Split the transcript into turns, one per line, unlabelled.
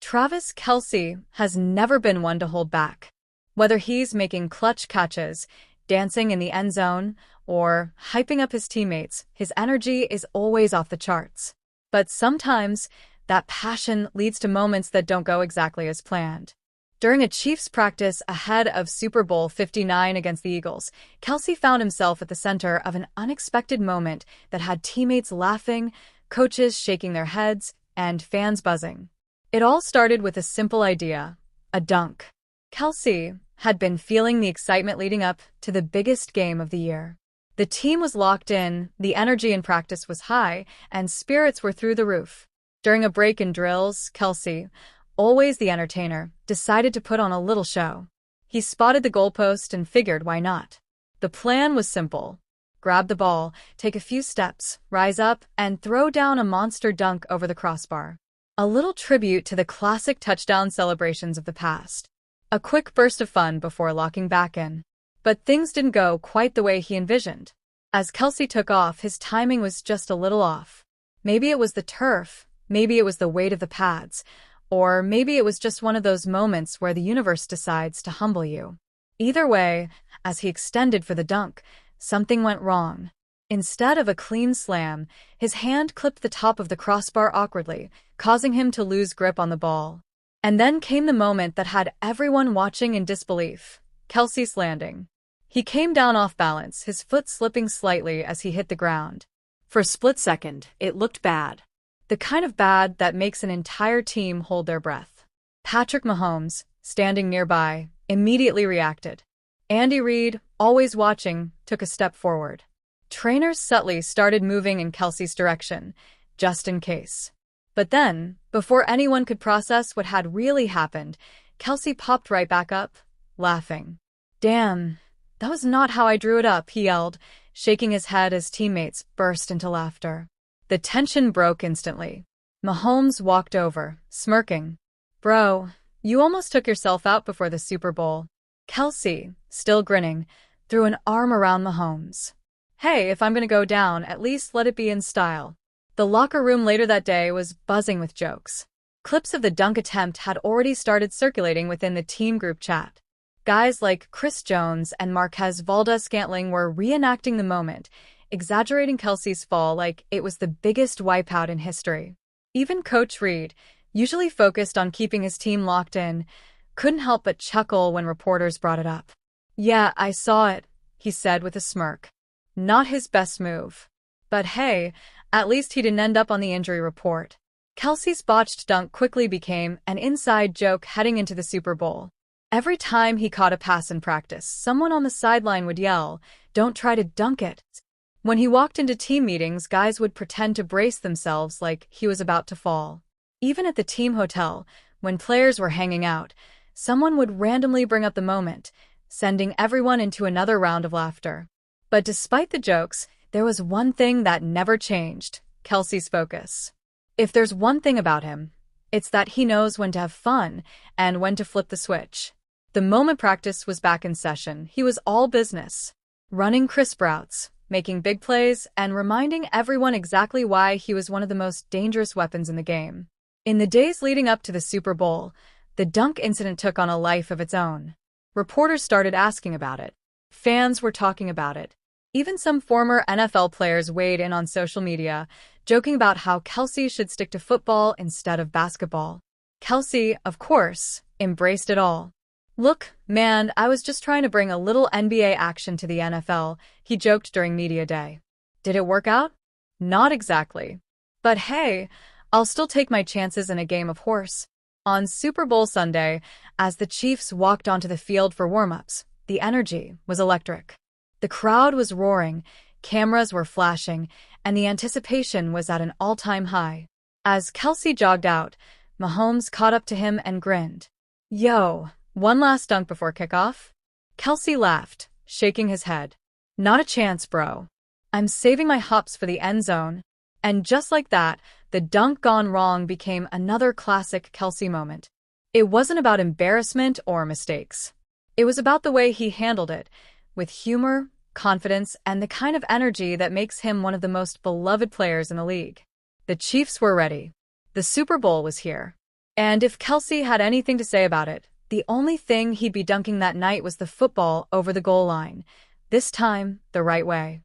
Travis Kelce has never been one to hold back. Whether he's making clutch catches, dancing in the end zone, or hyping up his teammates, his energy is always off the charts. But sometimes, that passion leads to moments that don't go exactly as planned. During a Chiefs practice ahead of Super Bowl 59 against the Eagles, Kelce found himself at the center of an unexpected moment that had teammates laughing, coaches shaking their heads, and fans buzzing. It all started with a simple idea: a dunk. Kelce had been feeling the excitement leading up to the biggest game of the year. The team was locked in, the energy in practice was high, and spirits were through the roof. During a break in drills, Kelce, always the entertainer, decided to put on a little show. He spotted the goalpost and figured, why not? The plan was simple: grab the ball, take a few steps, rise up, and throw down a monster dunk over the crossbar. A little tribute to the classic touchdown celebrations of the past. A quick burst of fun before locking back in. But things didn't go quite the way he envisioned. As Kelce took off, his timing was just a little off. Maybe it was the turf, maybe it was the weight of the pads, or maybe it was just one of those moments where the universe decides to humble you. Either way, as he extended for the dunk, something went wrong. Instead of a clean slam, his hand clipped the top of the crossbar awkwardly, causing him to lose grip on the ball. And then came the moment that had everyone watching in disbelief: Kelce's landing. He came down off balance, his foot slipping slightly as he hit the ground. For a split second, it looked bad. The kind of bad that makes an entire team hold their breath. Patrick Mahomes, standing nearby, immediately reacted. Andy Reid, always watching, took a step forward. Trainers subtly started moving in Kelce's direction, just in case. But then, before anyone could process what had really happened, Kelce popped right back up, laughing. "Damn, that was not how I drew it up," he yelled, shaking his head as teammates burst into laughter. The tension broke instantly. Mahomes walked over, smirking. "Bro, you almost took yourself out before the Super Bowl." Kelce, still grinning, threw an arm around Mahomes. "Hey, if I'm gonna go down, at least let it be in style." The locker room later that day was buzzing with jokes. Clips of the dunk attempt had already started circulating within the team group chat. Guys like Chris Jones and Marquez Valdes-Scantling were reenacting the moment, exaggerating Kelce's fall like it was the biggest wipeout in history. Even Coach Reid, usually focused on keeping his team locked in, couldn't help but chuckle when reporters brought it up. "Yeah, I saw it," he said with a smirk. Not his best move. But hey, at least he didn't end up on the injury report. Kelce's botched dunk quickly became an inside joke heading into the Super Bowl. Every time he caught a pass in practice, someone on the sideline would yell, "Don't try to dunk it." When he walked into team meetings, guys would pretend to brace themselves like he was about to fall. Even at the team hotel, when players were hanging out, someone would randomly bring up the moment, sending everyone into another round of laughter. But despite the jokes, there was one thing that never changed: Kelce's focus. If there's one thing about him, it's that he knows when to have fun and when to flip the switch. The moment practice was back in session, he was all business. Running crisp routes, making big plays, and reminding everyone exactly why he was one of the most dangerous weapons in the game. In the days leading up to the Super Bowl, the dunk incident took on a life of its own. Reporters started asking about it. Fans were talking about it. Even some former NFL players weighed in on social media, joking about how Kelce should stick to football instead of basketball. Kelce, of course, embraced it all. "Look, man, I was just trying to bring a little NBA action to the NFL," he joked during media day. Did it work out? Not exactly. But hey, I'll still take my chances in a game of horse. On Super Bowl Sunday, as the Chiefs walked onto the field for warm-ups, the energy was electric. The crowd was roaring, cameras were flashing, and the anticipation was at an all-time high. As Kelce jogged out, Mahomes caught up to him and grinned. "Yo, one last dunk before kickoff?" Kelce laughed, shaking his head. "Not a chance, bro. I'm saving my hops for the end zone." And just like that, the dunk gone wrong became another classic Kelce moment. It wasn't about embarrassment or mistakes. It was about the way he handled it, with humor, confidence, and the kind of energy that makes him one of the most beloved players in the league. The Chiefs were ready. The Super Bowl was here. And if Kelce had anything to say about it, the only thing he'd be dunking that night was the football over the goal line. This time, the right way.